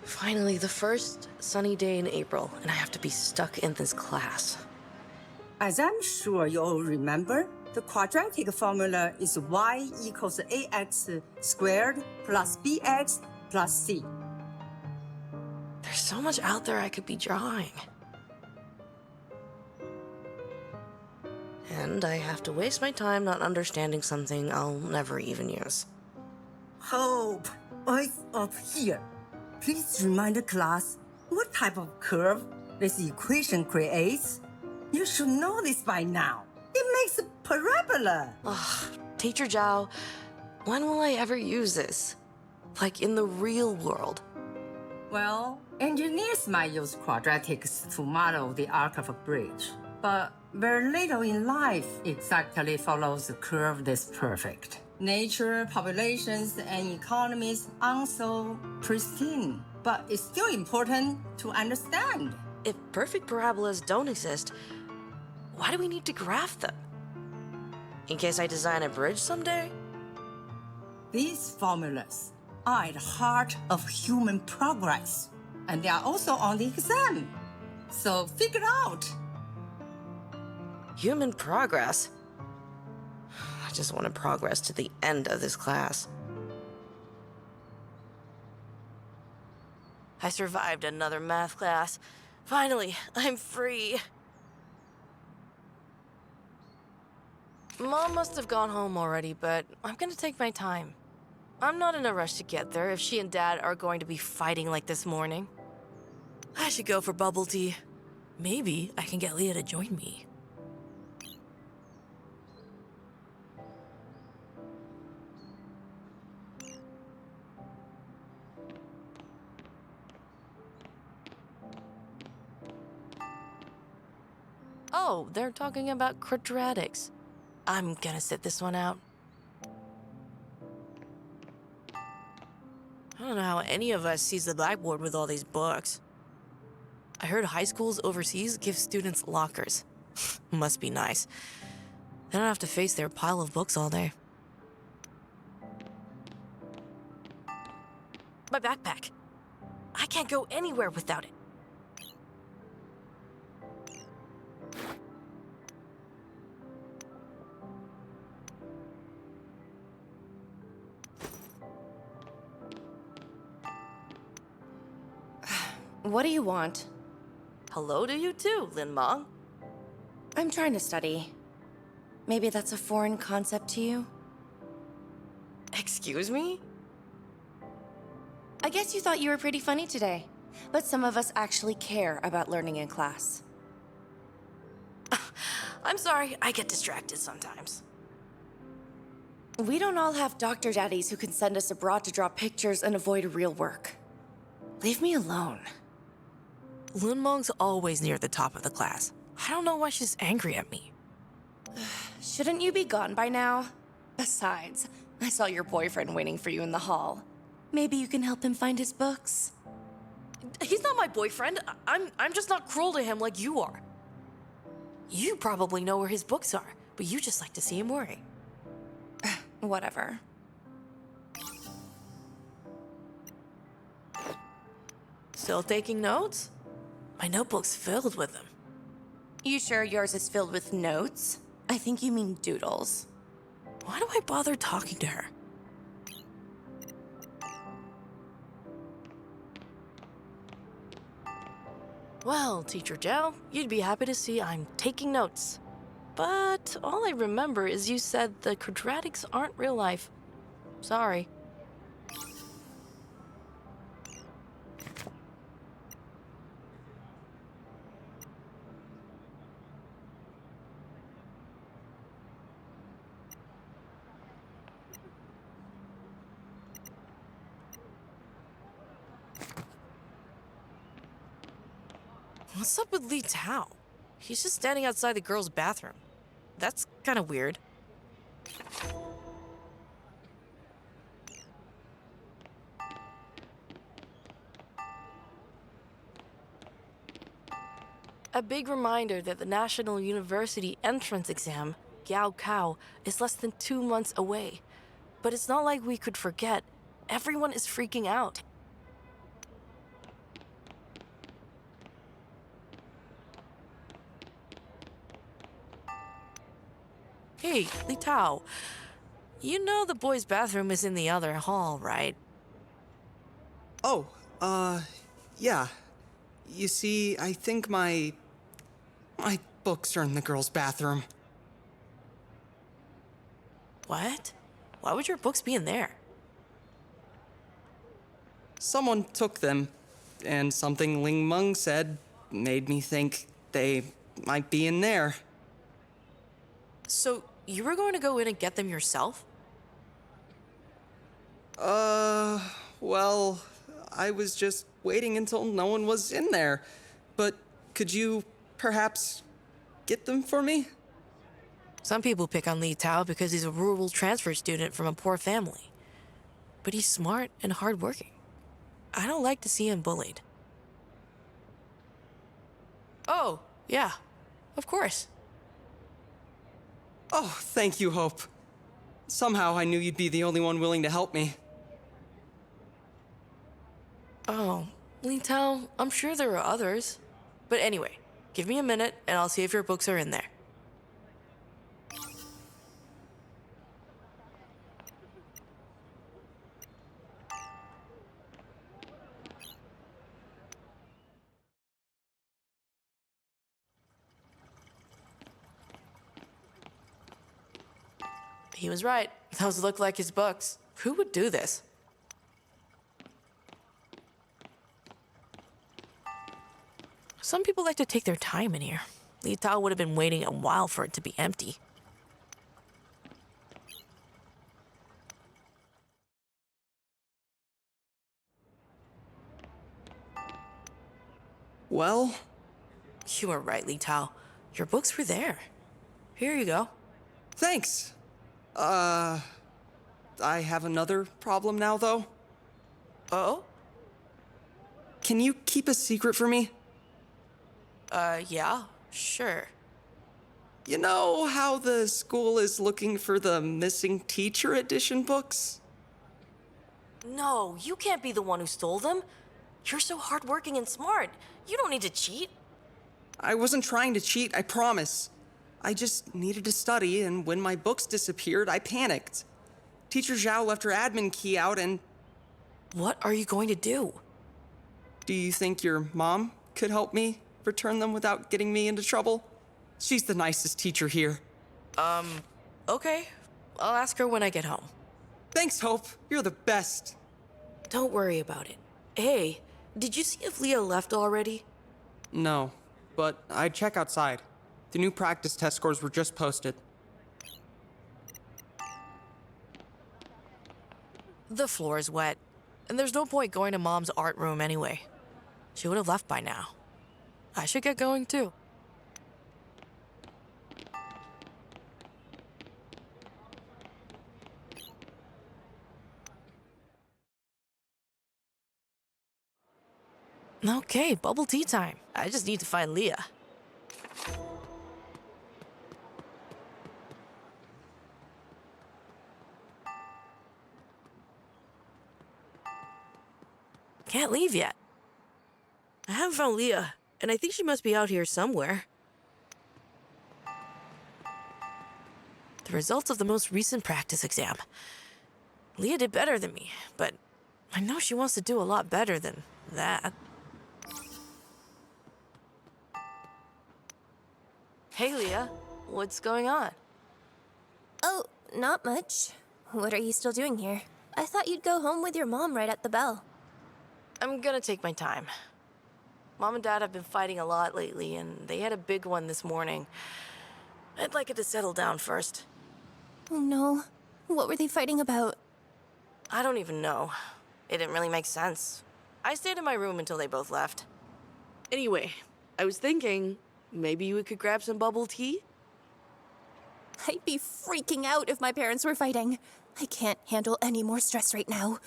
Finally, the first sunny day in April, and I have to be stuck in this class. As I'm sure you all remember, the quadratic formula is y equals ax squared plus bx plus c. There's so much out there I could be drawing. And I have to waste my time not understanding something I'll never even use. Hope, eyes up here. Please remind the class what type of curve this equation creates. You should know this by now. It makes a parabola. Ugh, Teacher Zhao, when will I ever use this? Like in the real world? Well, engineers might use quadratics to model the arc of a bridge, but very little in life exactly follows a curve this perfect. Nature, populations, and economies aren't so pristine, but it's still important to understand. If perfect parabolas don't exist, why do we need to graph them? In case I design a bridge someday? These formulas are at the heart of human progress, and they are also on the exam. So figure it out. Human progress? I just want to progress to the end of this class. I survived another math class. Finally, I'm free. Mom must have gone home already, but I'm gonna take my time. I'm not in a rush to get there if she and Dad are going to be fighting like this morning. I should go for bubble tea. Maybe I can get Leah to join me. Oh, they're talking about quadratics. I'm gonna sit this one out. I don't know how any of us sees the blackboard with all these books. I heard high schools overseas give students lockers. Must be nice. They don't have to face their pile of books all day. My backpack. I can't go anywhere without it. What do you want? Hello to you too, Lin Mong. I'm trying to study. Maybe that's a foreign concept to you? Excuse me? I guess you thought you were pretty funny today. But some of us actually care about learning in class. I'm sorry, I get distracted sometimes. We don't all have doctor daddies who can send us abroad to draw pictures and avoid real work. Leave me alone. Lin Mong's always near the top of the class. I don't know why she's angry at me. Shouldn't you be gone by now? Besides, I saw your boyfriend waiting for you in the hall. Maybe you can help him find his books. He's not my boyfriend. I'm just not cruel to him like you are. You probably know where his books are, but you just like to see him worry. Whatever. Still taking notes? My notebook's filled with them. You sure yours is filled with notes? I think you mean doodles. Why do I bother talking to her? Well, Teacher Zhao, you'd be happy to see I'm taking notes. But all I remember is you said the quadratics aren't real life. Sorry. What's up with Li Tao? He's just standing outside the girls' bathroom. That's kind of weird. A big reminder that the National University entrance exam, Gaokao, is less than 2 months away. But it's not like we could forget. Everyone is freaking out. Hey, Li Tao. You know the boys' bathroom is in the other hall, right? Oh, yeah. You see, I think my books are in the girls' bathroom. What? Why would your books be in there? Someone took them, and something Ling Meng said made me think they might be in there. So, you were going to go in and get them yourself? Well, I was just waiting until no one was in there. But could you perhaps get them for me? Some people pick on Li Tao because he's a rural transfer student from a poor family. But he's smart and hardworking. I don't like to see him bullied. Oh, yeah, of course. Oh, thank you, Hope. Somehow I knew you'd be the only one willing to help me. Oh, Li Tao, I'm sure there are others. But anyway, give me a minute and I'll see if your books are in there. He was right. Those look like his books. Who would do this? Some people like to take their time in here. Li Tao would have been waiting a while for it to be empty. Well, You were right, Li Tao. Your books were there. Here you go. thanks. I have another problem now, though. Oh? Can you keep a secret for me? Yeah, sure. You know how the school is looking for the missing teacher edition books? No, you can't be the one who stole them. You're so hardworking and smart. You don't need to cheat. I wasn't trying to cheat, I promise. I just needed to study, and when my books disappeared, I panicked. Teacher Zhao left her admin key out, and What are you going to do? do you think your mom could help me return them without getting me into trouble? She's the nicest teacher here. Okay, I'll ask her when I get home. Thanks, Hope. You're the best. Don't worry about it. Hey, did you see if Leah left already? No, but I'd check outside. The new practice test scores were just posted. The floor is wet, and there's no point going to Mom's art room anyway. She would have left by now. I should get going too. Okay, bubble tea time. I just need to find Leah. Can't leave yet. I haven't found Leah, and I think she must be out here somewhere. The results of the most recent practice exam. Leah did better than me, but I know she wants to do a lot better than that. Hey, Leah. What's going on? Oh, not much. What are you still doing here? I thought you'd go home with your mom right at the bell. I'm gonna take my time. Mom and Dad have been fighting a lot lately, and they had a big one this morning. I'd like it to settle down first. Oh no. What were they fighting about? I don't even know. It didn't really make sense. I stayed in my room until they both left. Anyway, I was thinking, maybe we could grab some bubble tea? I'd be freaking out if my parents were fighting. I can't handle any more stress right now.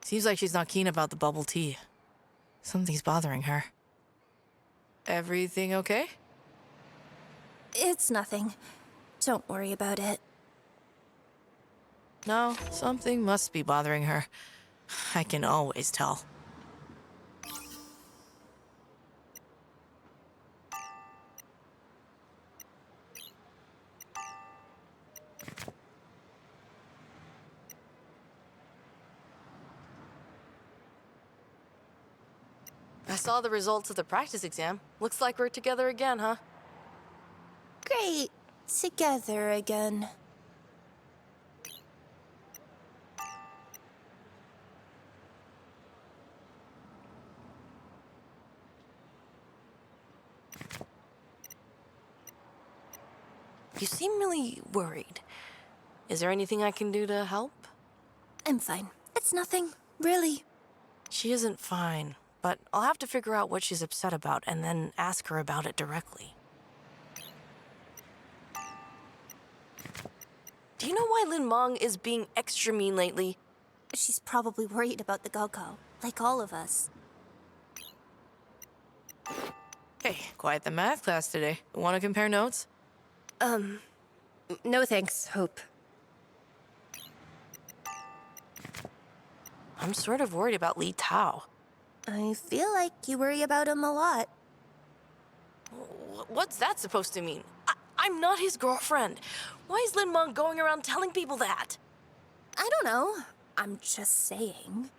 Seems like she's not keen about the bubble tea. Something's bothering her. Everything okay? It's nothing. Don't worry about it. No, something must be bothering her. I can always tell. I saw the results of the practice exam. Looks like we're together again, huh? Great. Together again. You seem really worried. Is there anything I can do to help? I'm fine. It's nothing, really. She isn't fine, but I'll have to figure out what she's upset about and then ask her about it directly. Do you know why Lin Mong is being extra mean lately? She's probably worried about the Gaokao, like all of us. Hey, quiet the math class today. Want to compare notes? No thanks, Hope. I'm sort of worried about Li Tao. I feel like you worry about him a lot. What's that supposed to mean? I'm not his girlfriend. Why is Lin Mong going around telling people that? I don't know. I'm just saying.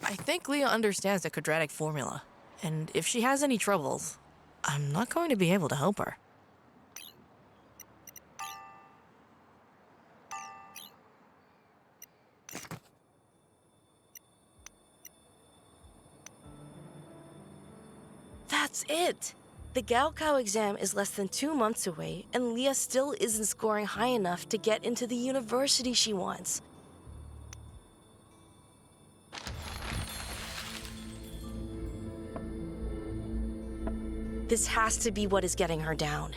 I think Leah understands the quadratic formula, and if she has any troubles, I'm not going to be able to help her. That's it! The Gaokao exam is less than 2 months away, and Leah still isn't scoring high enough to get into the university she wants. This has to be what is getting her down.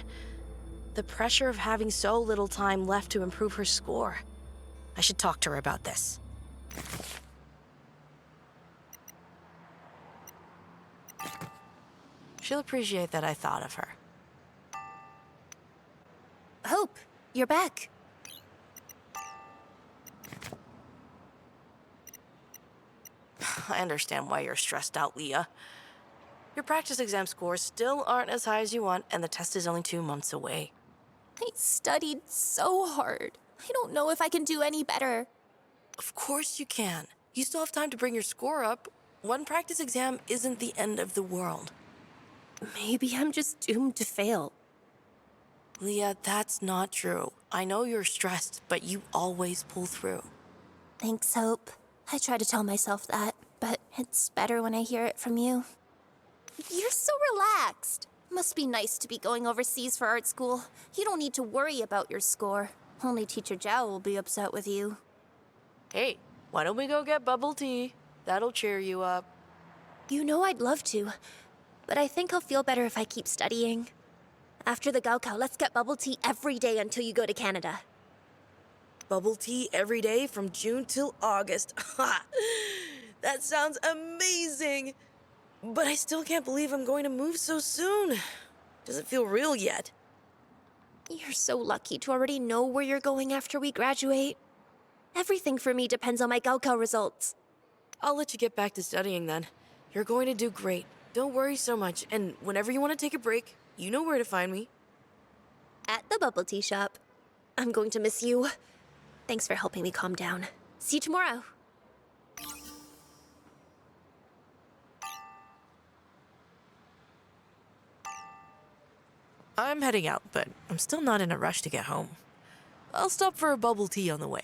The pressure of having so little time left to improve her score. I should talk to her about this. She'll appreciate that I thought of her. Hope, you're back. I understand why you're stressed out, Leah. Your practice exam scores still aren't as high as you want, and the test is only 2 months away. I studied so hard. I don't know if I can do any better. Of course you can. You still have time to bring your score up. One practice exam isn't the end of the world. Maybe I'm just doomed to fail. Leah, that's not true. I know you're stressed, but you always pull through. Thanks, Hope. I try to tell myself that, but it's better when I hear it from you. You're so relaxed. Must be nice to be going overseas for art school. You don't need to worry about your score. Only Teacher Zhao will be upset with you. Hey, why don't we go get bubble tea? That'll cheer you up. You know I'd love to, but I think I'll feel better if I keep studying. After the Gaokao, let's get bubble tea every day until you go to Canada. Bubble tea every day from June till August. That sounds amazing! But I still can't believe I'm going to move so soon. Doesn't feel real yet. You're so lucky to already know where you're going after we graduate. Everything for me depends on my Gaokao results. I'll let you get back to studying then. You're going to do great. Don't worry so much, and whenever you want to take a break, you know where to find me. At the bubble tea shop. I'm going to miss you. Thanks for helping me calm down. See you tomorrow. I'm heading out, but I'm still not in a rush to get home. I'll stop for a bubble tea on the way.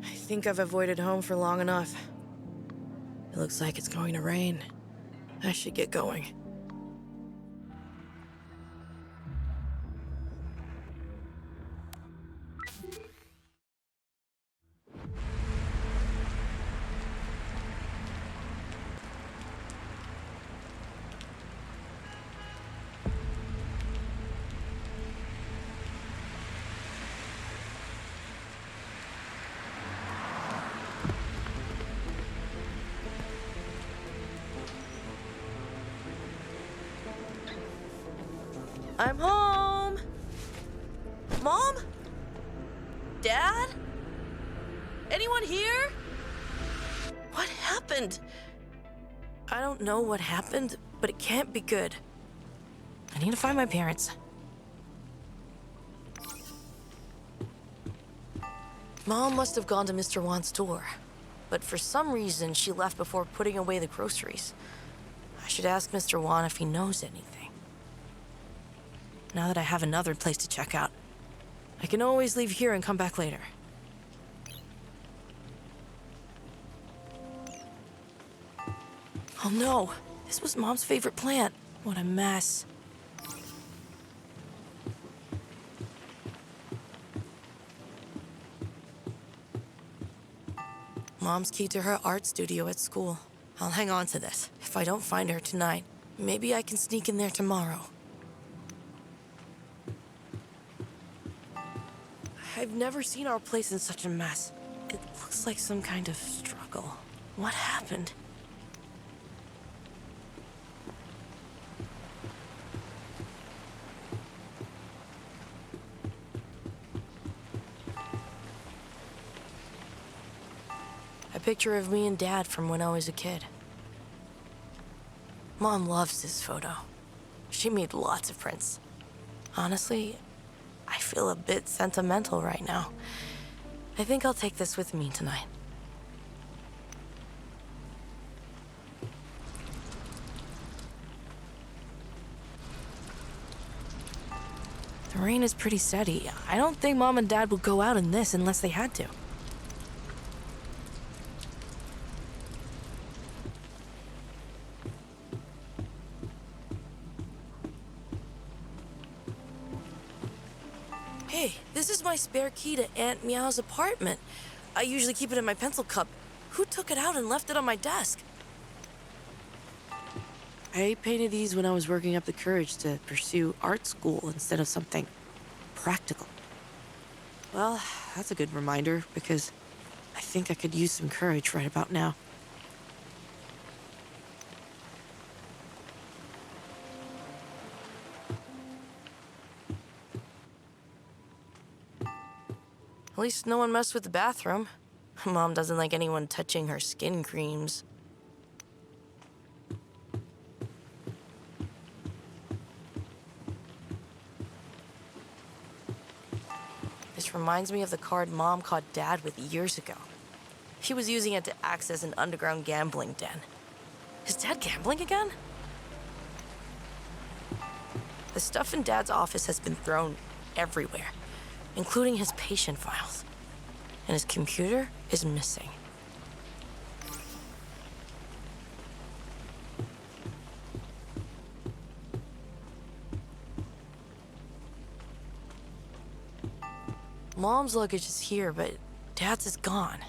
I think I've avoided home for long enough. It looks like it's going to rain. I should get going. I'm home! Mom? Dad? happened? I don't know what happened, but it can't be good. I need to find my parents. Mom must have gone to Mr. Wan's store, but for some reason she left before putting away the groceries. I should ask Mr. Wan if he knows anything. Now that I have another place to check out, I can always leave here and come back later. Oh no, this was Mom's favorite plant. What a mess. Mom's key to her art studio at school. I'll hang on to this. If I don't find her tonight, maybe I can sneak in there tomorrow. I've never seen our place in such a mess. It looks like some kind of struggle. What happened? A picture of me and Dad from when I was a kid. Mom loves this photo. She made lots of prints. Honestly, I feel a bit sentimental right now. I think I'll take this with me tonight. The rain is pretty steady. I don't think Mom and Dad would go out in this unless they had to. Hey, this is my spare key to Aunt Miao's apartment. I usually keep it in my pencil cup. Who took it out and left it on my desk? I painted these when I was working up the courage to pursue art school instead of something practical. Well, that's a good reminder because I think I could use some courage right about now. At least no one messed with the bathroom. Mom doesn't like anyone touching her skin creams. This reminds me of the card Mom caught Dad with years ago. He was using it to access an underground gambling den. Is Dad gambling again? The stuff in Dad's office has been thrown everywhere, including his patient files. And his computer is missing. Mom's luggage is here, but Dad's is gone.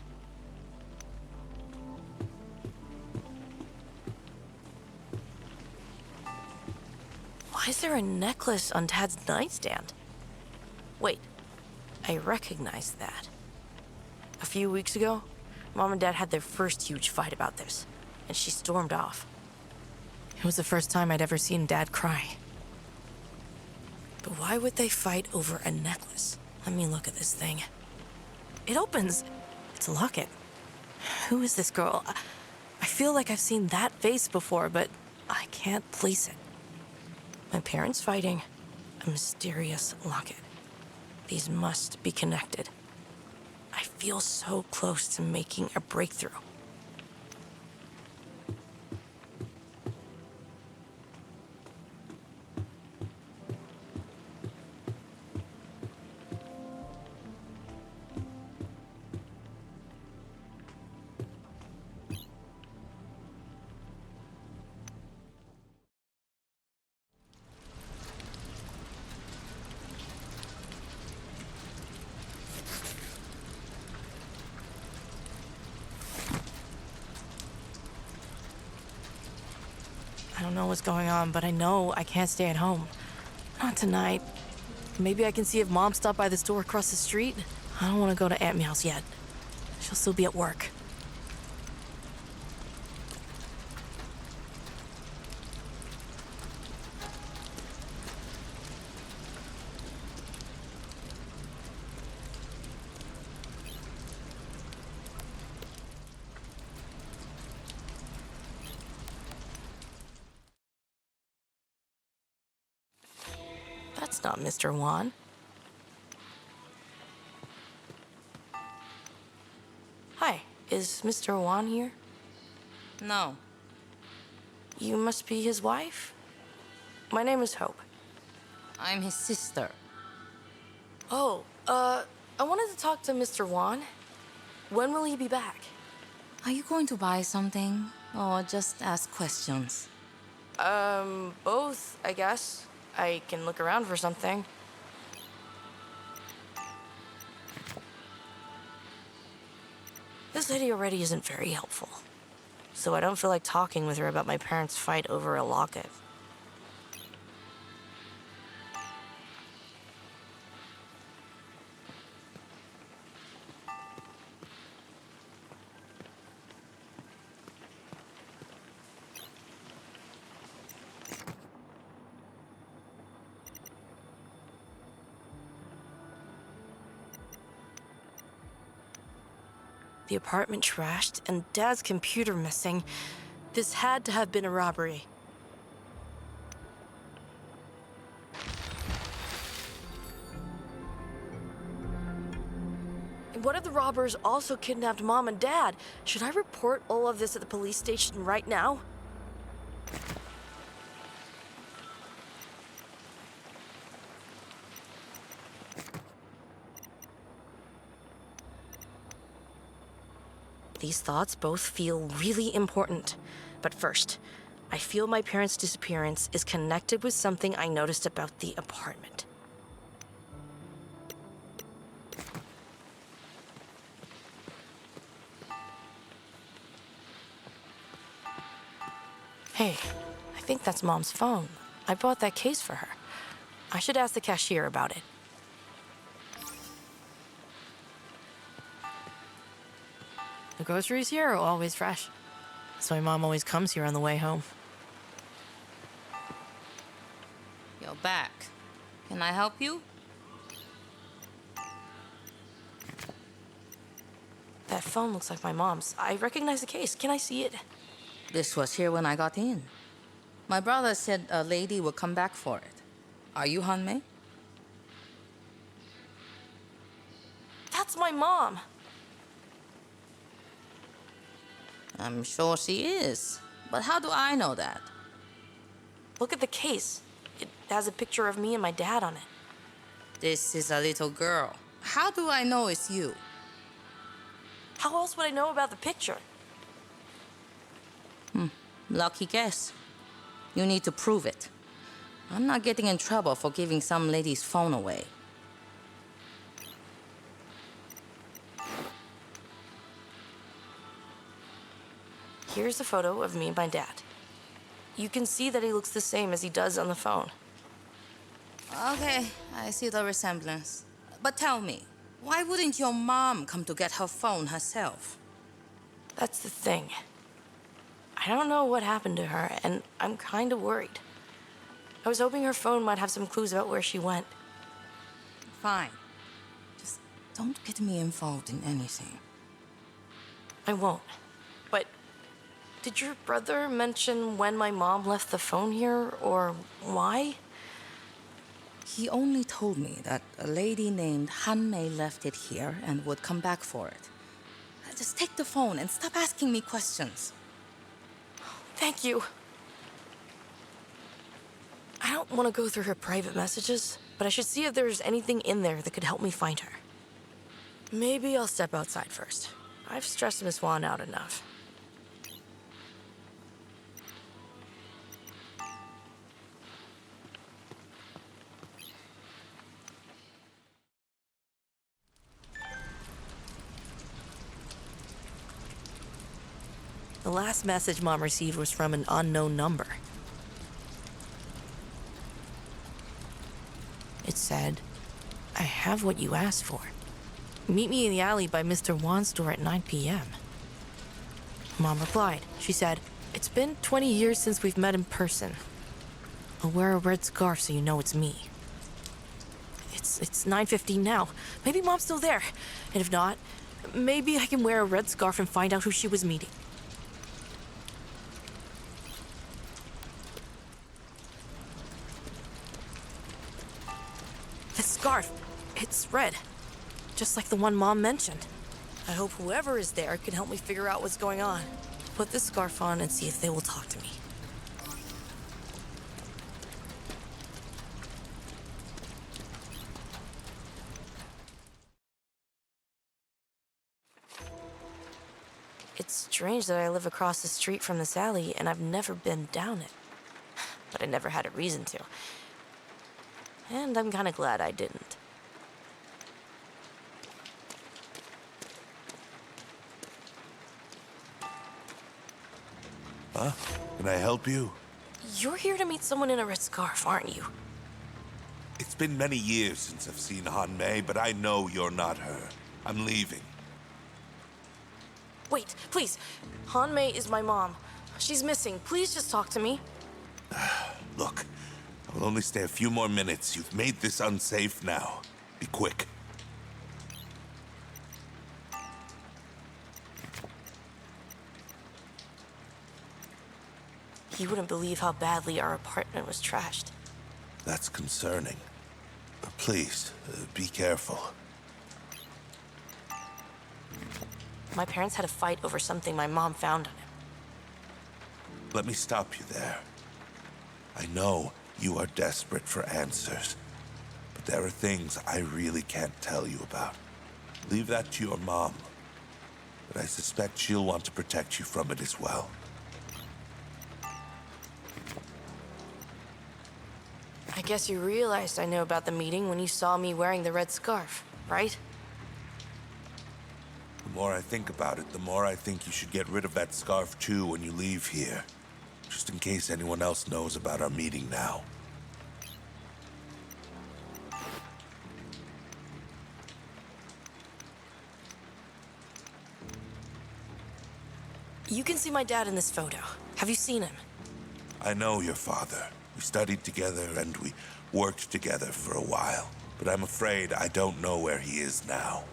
Why is there a necklace on Dad's nightstand? Wait, I recognize that. A few weeks ago, Mom and Dad had their first huge fight about this, and she stormed off. It was the first time I'd ever seen Dad cry. But why would they fight over a necklace? Let me look at this thing. It opens. It's a locket. Who is this girl? I feel like I've seen that face before, but I can't place it. My parents fighting. A mysterious locket. These must be connected. I feel so close to making a breakthrough. I don't know what's going on, but I know I can't stay at home. Not tonight. Maybe I can see if Mom stopped by the store across the street. I don't want to go to Aunt Miao's yet. She'll still be at work. That's not Mr. Wan. Hi, is Mr. Wan here? No. You must be his wife? My name is Hope. I'm his sister. Oh, I wanted to talk to Mr. Wan. When will he be back? Are you going to buy something? Or just ask questions? Both, I guess. I can look around for something. This lady already isn't very helpful. So I don't feel like talking with her about my parents' fight over a locket. The apartment trashed and Dad's computer missing. This had to have been a robbery. What if the robbers also kidnapped Mom and Dad? Should I report all of this at the police station right now? These thoughts both feel really important. But first, I feel my parents' disappearance is connected with something I noticed about the apartment. Hey, I think that's Mom's phone. I bought that case for her. I should ask the cashier about it. The groceries here are always fresh. That's why Mom always comes here on the way home. You're back. Can I help you? That phone looks like my mom's. I recognize the case. Can I see it? This was here when I got in. My brother said a lady would come back for it. Are you Aunt Miao? That's my mom. I'm sure she is. But how do I know that? Look at the case. It has a picture of me and my dad on it. This is a little girl. How do I know it's you? How else would I know about the picture? Lucky guess. You need to prove it. I'm not getting in trouble for giving some lady's phone away. Here's a photo of me and my dad. You can see that he looks the same as he does on the phone. Okay, I see the resemblance. But tell me, why wouldn't your mom come to get her phone herself? That's the thing. I don't know what happened to her, and I'm kind of worried. I was hoping her phone might have some clues about where she went. Fine. Just don't get me involved in anything. I won't. But did your brother mention when my mom left the phone here, or why? He only told me that a lady named Aunt Miao left it here and would come back for it. Just take the phone and stop asking me questions. Thank you. I don't want to go through her private messages, but I should see if there's anything in there that could help me find her. Maybe I'll step outside first. I've stressed Miss Wan out enough. The last message Mom received was from an unknown number. It said, "I have what you asked for. Meet me in the alley by Mr. Wan's store at 9 p.m. Mom replied. She said, "It's been 20 years since we've met in person. I'll wear a red scarf so you know it's me." It's 9:15 now. Maybe Mom's still there. And if not, maybe I can wear a red scarf and find out who she was meeting. This scarf, it's red. Just like the one Mom mentioned. I hope whoever is there can help me figure out what's going on. Put this scarf on and see if they will talk to me. It's strange that I live across the street from this alley and I've never been down it. But I never had a reason to. And I'm kind of glad I didn't. Huh? Can I help you? You're here to meet someone in a red scarf, aren't you? It's been many years since I've seen Aunt Miao, but I know you're not her. I'm leaving. Wait, please. Aunt Miao is my mom. She's missing. Please just talk to me. Look, I will only stay a few more minutes. You've made this unsafe now. Be quick. You wouldn't believe how badly our apartment was trashed. That's concerning. Please, be careful. My parents had a fight over something my mom found on him. Let me stop you there. I know you are desperate for answers, but there are things I really can't tell you about. Leave that to your mom, but I suspect she'll want to protect you from it as well. I guess you realized I know about the meeting when you saw me wearing the red scarf, right? The more I think about it, the more I think you should get rid of that scarf too when you leave here. Just in case anyone else knows about our meeting now. You can see my dad in this photo. Have you seen him? I know your father. We studied together and we worked together for a while. But I'm afraid I don't know where he is now.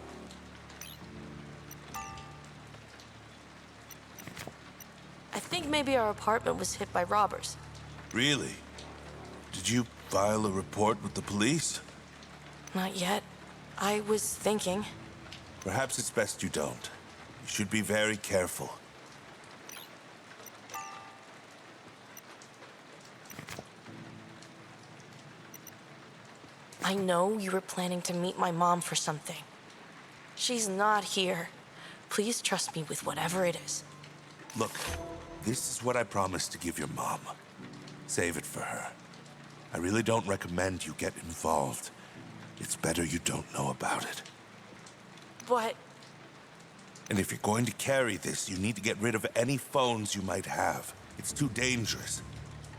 I think maybe our apartment was hit by robbers. Really? Did you file a report with the police? Not yet. I was thinking. Perhaps it's best you don't. You should be very careful. I know you were planning to meet my mom for something. She's not here. Please trust me with whatever it is. Look, this is what I promised to give your mom. Save it for her. I really don't recommend you get involved. It's better you don't know about it. But And if you're going to carry this, you need to get rid of any phones you might have. It's too dangerous.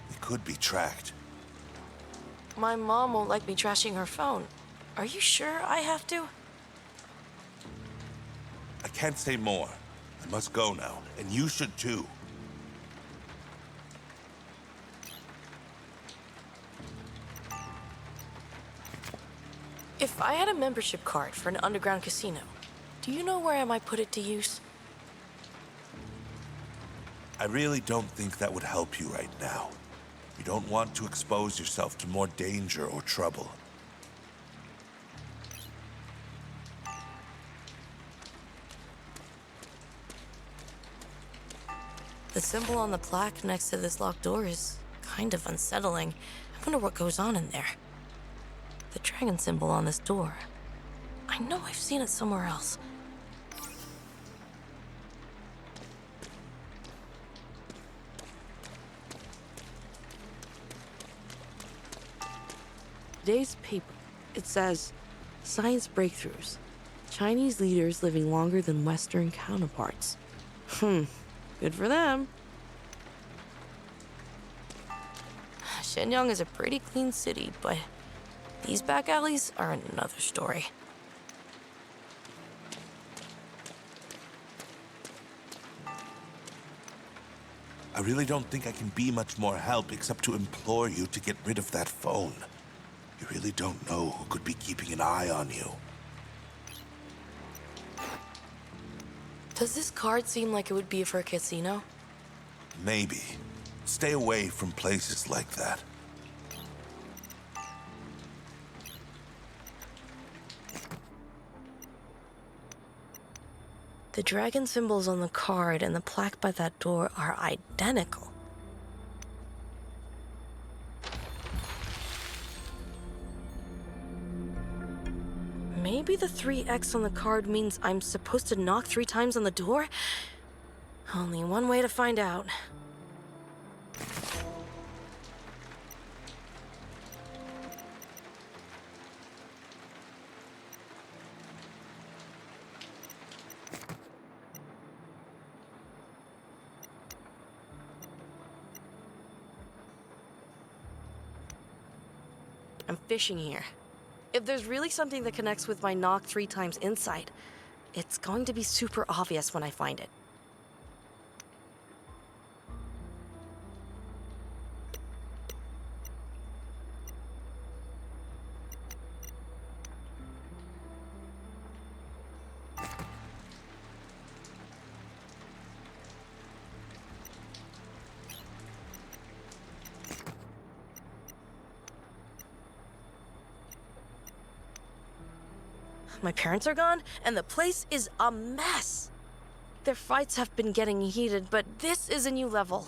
It could be tracked. my mom won't like me trashing her phone. Are you sure I have to? I can't say more. I must go now, and you should too. If I had a membership card for an underground casino, do you know where I might put it to use? I really don't think that would help you right now. You don't want to expose yourself to more danger or trouble. The symbol on the plaque next to this locked door is kind of unsettling. I wonder what goes on in there. The dragon symbol on this door. I know I've seen it somewhere else. Today's paper, it says, science breakthroughs. Chinese leaders living longer than Western counterparts. Good for them. Shenyang is a pretty clean city, but these back alleys are another story. I really don't think I can be much more help except to implore you to get rid of that phone. You really don't know who could be keeping an eye on you. Does this card seem like it would be for a casino? Maybe. Stay away from places like that. The dragon symbols on the card and the plaque by that door are identical. Maybe the 3X on the card means I'm supposed to knock 3 times on the door? Only one way to find out. I'm fishing here. If there's really something that connects with my knock 3 times insight, it's going to be super obvious when I find it. My parents are gone, and the place is a mess. Their fights have been getting heated, but this is a new level.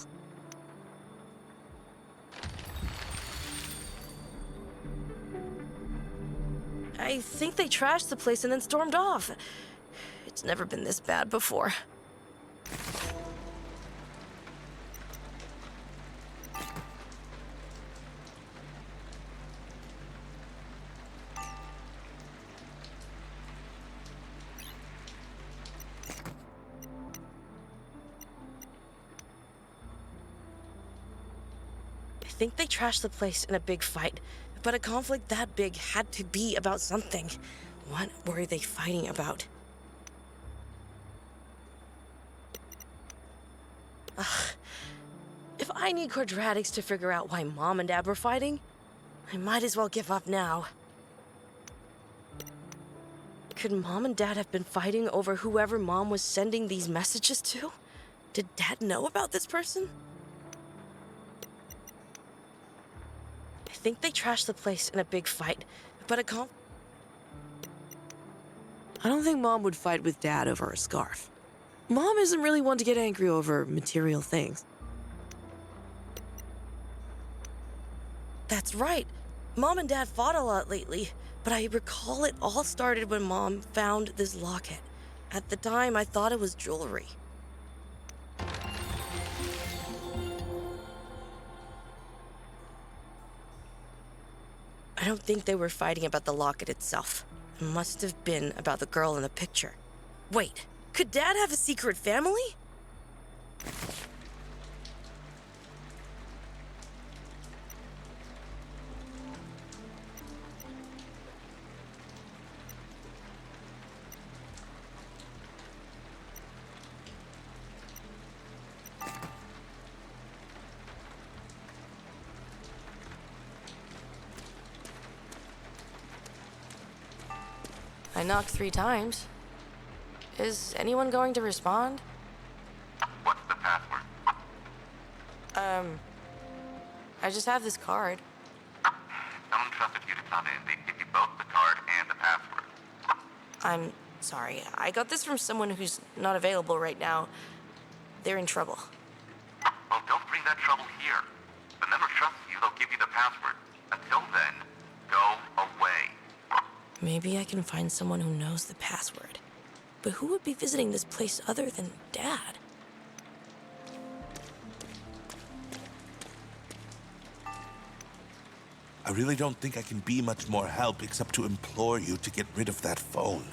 I think they trashed the place and then stormed off. It's never been this bad before. I think they trashed the place in a big fight, but a conflict that big had to be about something. What were they fighting about? Ugh. If I need quadratics to figure out why Mom and Dad were fighting, I might as well give up now. Could Mom and Dad have been fighting over whoever Mom was sending these messages to? Did Dad know about this person? I think they trashed the place in a big fight, but I don't think Mom would fight with Dad over a scarf. Mom isn't really one to get angry over material things. That's right. Mom and Dad fought a lot lately, but I recall it all started when Mom found this locket. At the time, I thought it was jewelry. I don't think they were fighting about the locket itself. It must have been about the girl in the picture. Wait, could Dad have a secret family? I knocked 3 times. Is anyone going to respond? What's the password? I just have this card. Someone trusted you to come in. They give you both the card and the password. I'm sorry. I got this from someone who's not available right now. They're in trouble. Well, don't bring that trouble here. The member trusts you, they'll give you the password. Until then, go away. Maybe I can find someone who knows the password. But who would be visiting this place other than Dad? I really don't think I can be much more help except to implore you to get rid of that phone.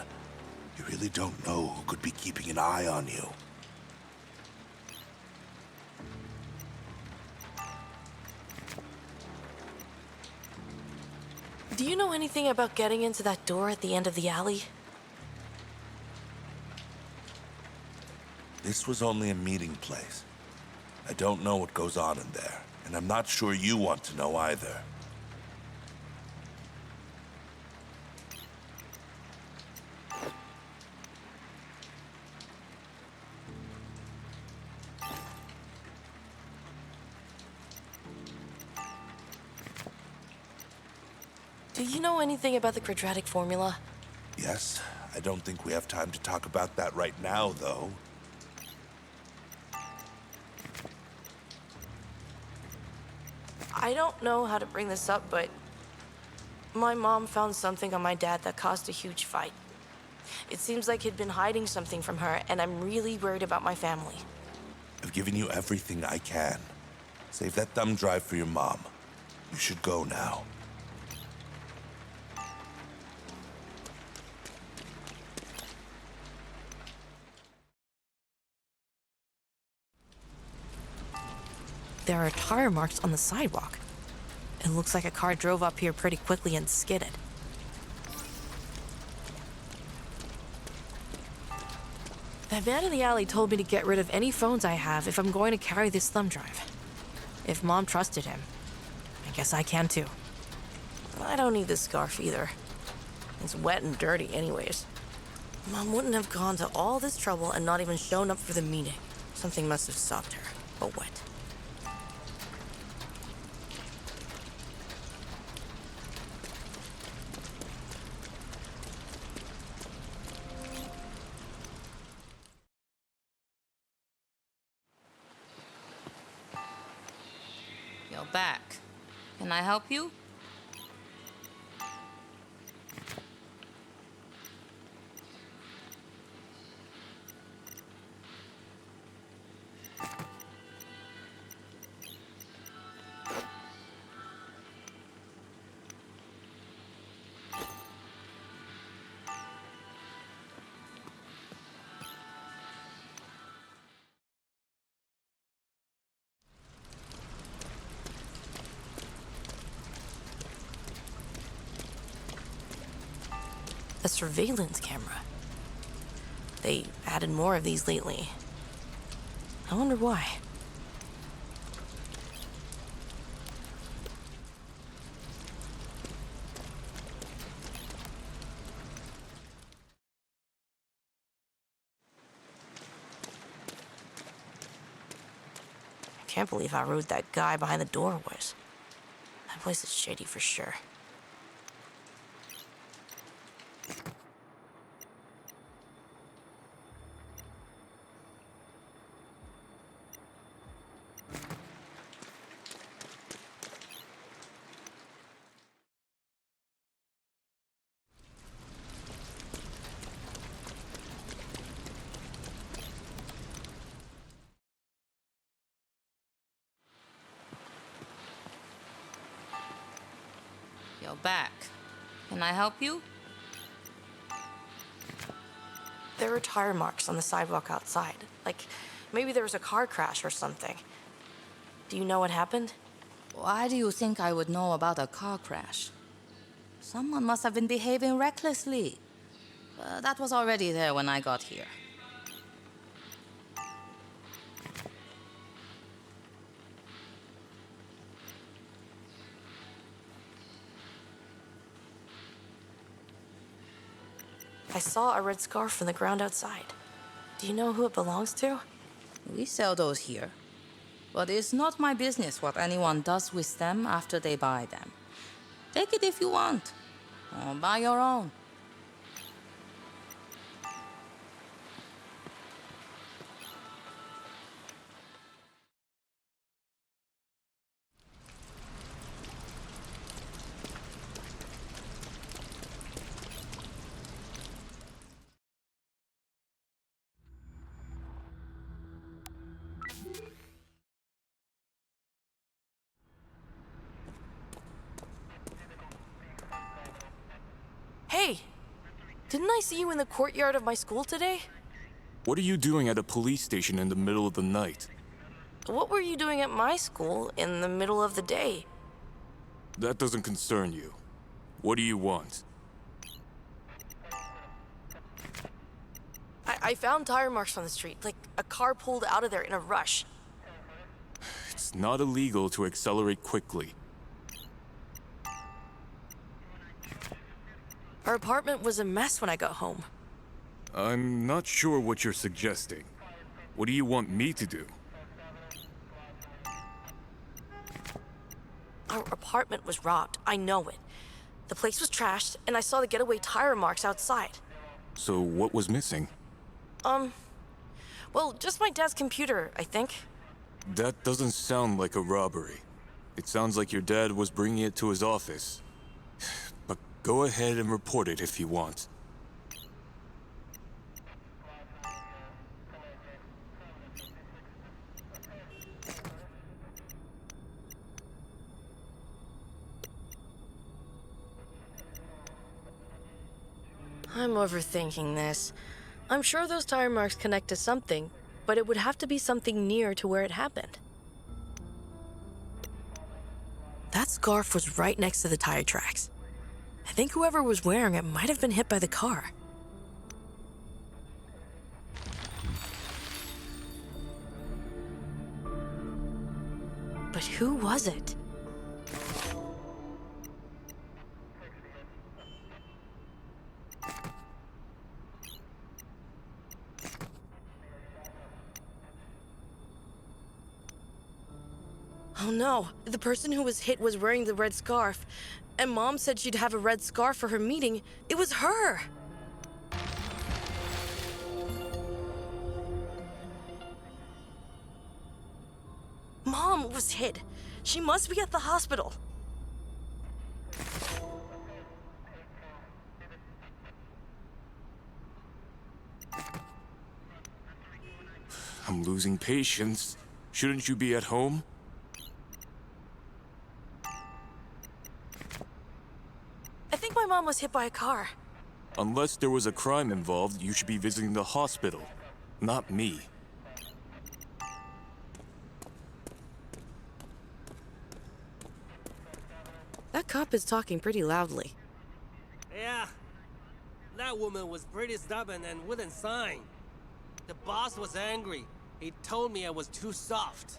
You really don't know who could be keeping an eye on you. Do you know anything about getting into that door at the end of the alley? This was only a meeting place. I don't know what goes on in there, and I'm not sure you want to know either. Do you know anything about the quadratic formula? Yes, I don't think we have time to talk about that right now, though. I don't know how to bring this up, but my mom found something on my dad that caused a huge fight. It seems like he'd been hiding something from her, and I'm really worried about my family. I've given you everything I can. Save that thumb drive for your mom. You should go now. There are tire marks on the sidewalk. It looks like a car drove up here pretty quickly and skidded. That man in the alley told me to get rid of any phones I have if I'm going to carry this thumb drive. If Mom trusted him, I guess I can too. I don't need this scarf either. It's wet and dirty anyways. Mom wouldn't have gone to all this trouble and not even shown up for the meeting. Something must have stopped her. But what? You're back. Can I help you? A surveillance camera. They added more of these lately. I wonder why. I can't believe how rude that guy behind the door was. That place is shady for sure. You're back. Can I help you? There were tire marks on the sidewalk outside. Like, maybe there was a car crash or something. Do you know what happened? Why do you think I would know about a car crash? Someone must have been behaving recklessly. That was already there when I got here. I saw a red scarf on the ground outside. Do you know who it belongs to? We sell those here. But it's not my business what anyone does with them after they buy them. Take it if you want. Or buy your own. Hey! Didn't I see you in the courtyard of my school today? What are you doing at a police station in the middle of the night? What were you doing at my school in the middle of the day? That doesn't concern you. What do you want? I found tire marks on the street, like a car pulled out of there in a rush. It's not illegal to accelerate quickly. Our apartment was a mess when I got home. I'm not sure what you're suggesting. What do you want me to do? Our apartment was robbed, I know it. The place was trashed, and I saw the getaway tire marks outside. So what was missing? Well, just my dad's computer, I think. That doesn't sound like a robbery. It sounds like your dad was bringing it to his office. But go ahead and report it if you want. I'm overthinking this. I'm sure those tire marks connect to something, but it would have to be something near to where it happened. That scarf was right next to the tire tracks. I think whoever was wearing it might have been hit by the car. But who was it? Oh no, the person who was hit was wearing the red scarf. And Mom said she'd have a red scarf for her meeting. It was her! Mom was hit. She must be at the hospital. I'm losing patience. Shouldn't you be at home? I think my mom was hit by a car. Unless there was a crime involved, you should be visiting the hospital, not me. That cop is talking pretty loudly. Yeah, that woman was pretty stubborn and wouldn't sign. The boss was angry. He told me I was too soft.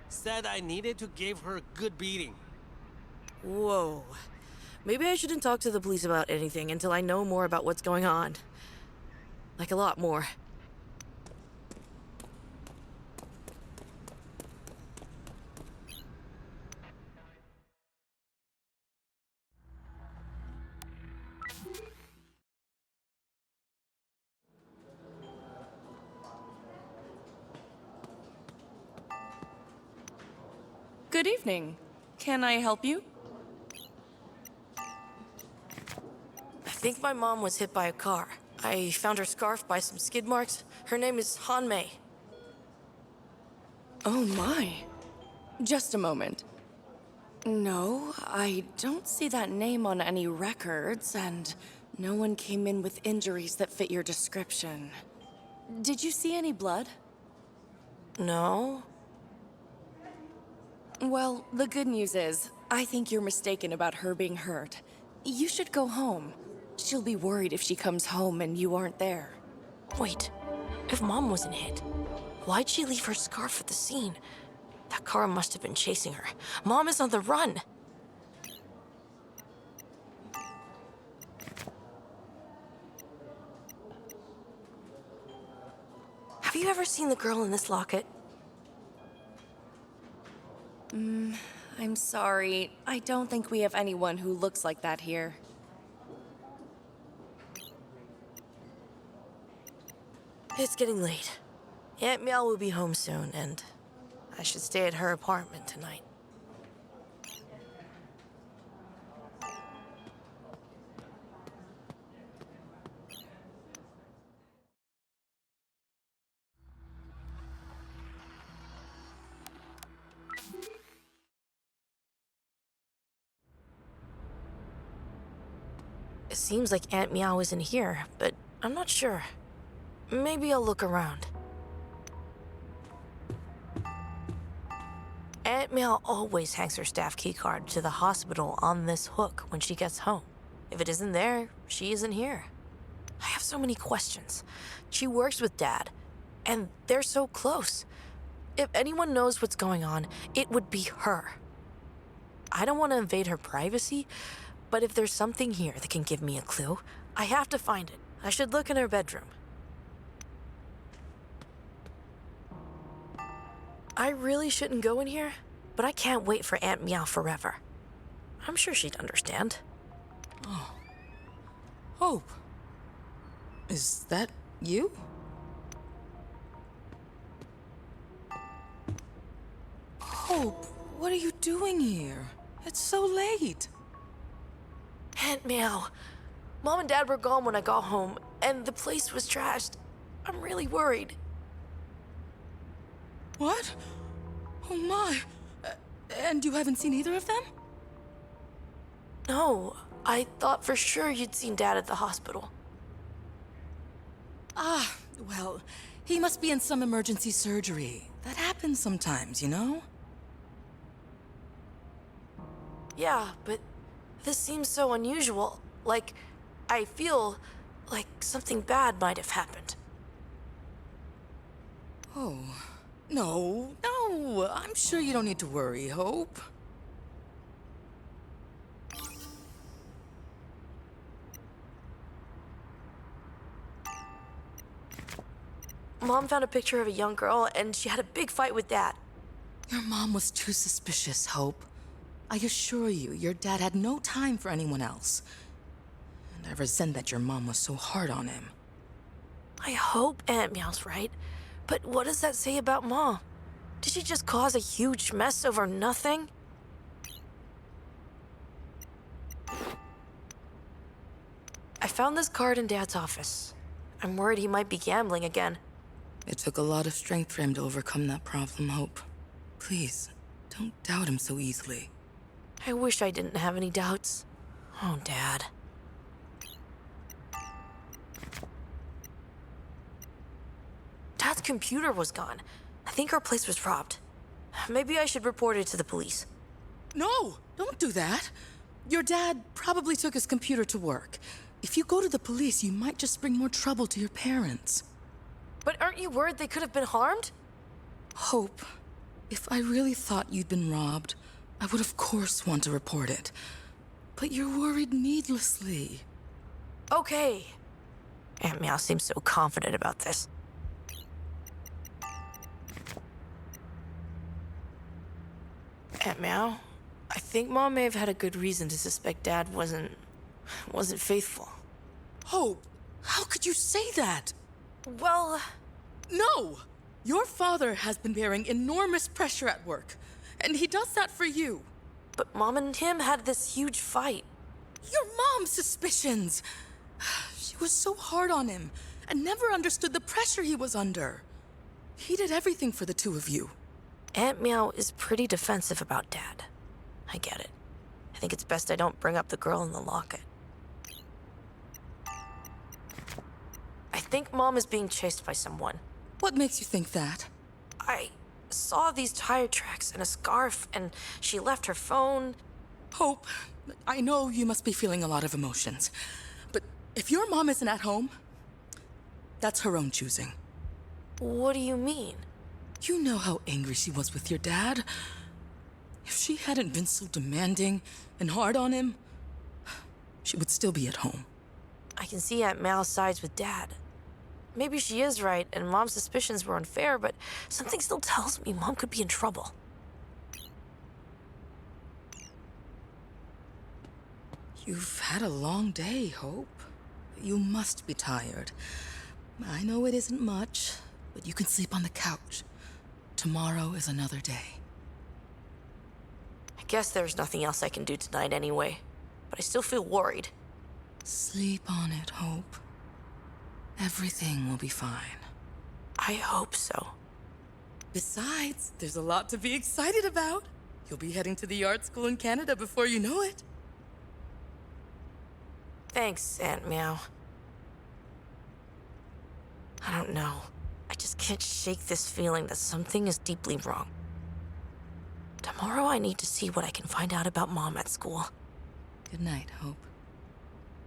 Said I needed to give her a good beating. Whoa. Maybe I shouldn't talk to the police about anything until I know more about what's going on. Like a lot more. Good evening. Can I help you? I think my mom was hit by a car. I found her scarf by some skid marks. Her name is Aunt Miao. Oh my. Just a moment. No, I don't see that name on any records, and no one came in with injuries that fit your description. Did you see any blood? No? Well, the good news is, I think you're mistaken about her being hurt. You should go home. She'll be worried if she comes home and you aren't there. Wait, if Mom wasn't hit, why'd she leave her scarf at the scene? That car must have been chasing her. Mom is on the run. Have you ever seen the girl in this locket? I'm sorry. I don't think we have anyone who looks like that here. It's getting late. Aunt Miao will be home soon, and I should stay at her apartment tonight. It seems like Aunt Miao isn't here, but I'm not sure. Maybe I'll look around. Aunt Miao always hangs her staff keycard to the hospital on this hook when she gets home. If it isn't there, she isn't here. I have so many questions. She works with Dad, and they're so close. If anyone knows what's going on, it would be her. I don't want to invade her privacy, but if there's something here that can give me a clue, I have to find it. I should look in her bedroom. I really shouldn't go in here, but I can't wait for Aunt Miao forever. I'm sure she'd understand. Hope. Is that you? Hope, what are you doing here? It's so late. Aunt Miao, Mom and Dad were gone when I got home, and the place was trashed. I'm really worried. What? Oh my. And you haven't seen either of them? No, I thought for sure you'd seen Dad at the hospital. Ah, well, he must be in some emergency surgery. That happens sometimes, you know? Yeah, but this seems so unusual. Like, I feel like something bad might have happened. Oh, no, I'm sure you don't need to worry, Hope. Mom found a picture of a young girl, and she had a big fight with Dad. Your mom was too suspicious, Hope. I assure you, your dad had no time for anyone else. And I resent that your mom was so hard on him. I hope Aunt Miao's right, but what does that say about Mom? Did she just cause a huge mess over nothing? I found this card in Dad's office. I'm worried he might be gambling again. It took a lot of strength for him to overcome that problem, Hope. Please, don't doubt him so easily. I wish I didn't have any doubts. Oh, Dad. Dad's computer was gone. I think our place was robbed. Maybe I should report it to the police. No, don't do that. Your dad probably took his computer to work. If you go to the police, you might just bring more trouble to your parents. But aren't you worried they could have been harmed? Hope, if I really thought you'd been robbed, I would of course want to report it. But you're worried needlessly. Okay. Aunt Miao seems so confident about this. Aunt Miao, I think Mom may have had a good reason to suspect Dad wasn't faithful. Hope, how could you say that? Well... No! Your father has been bearing enormous pressure at work, and he does that for you. But Mom and him had this huge fight. Your mom's suspicions! She was so hard on him, and never understood the pressure he was under. He did everything for the two of you. Aunt Miao is pretty defensive about Dad. I get it. I think it's best I don't bring up the girl in the locket. I think Mom is being chased by someone. What makes you think that? I saw these tire tracks and a scarf, and she left her phone. Hope, I know you must be feeling a lot of emotions, but if your mom isn't at home, that's her own choosing. What do you mean? You know how angry she was with your dad. If she hadn't been so demanding and hard on him, she would still be at home. I can see Aunt Miao sides with Dad. Maybe she is right, and Mom's suspicions were unfair, but something still tells me Mom could be in trouble. You've had a long day, Hope. You must be tired. I know it isn't much, but you can sleep on the couch. Tomorrow is another day. I guess there's nothing else I can do tonight anyway, but I still feel worried. Sleep on it, Hope. Everything will be fine. I hope so. Besides, there's a lot to be excited about. You'll be heading to the art school in Canada before you know it. Thanks, Aunt Miao. I don't know. I just can't shake this feeling that something is deeply wrong. Tomorrow I need to see what I can find out about Mom at school. Good night, Hope.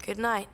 Good night.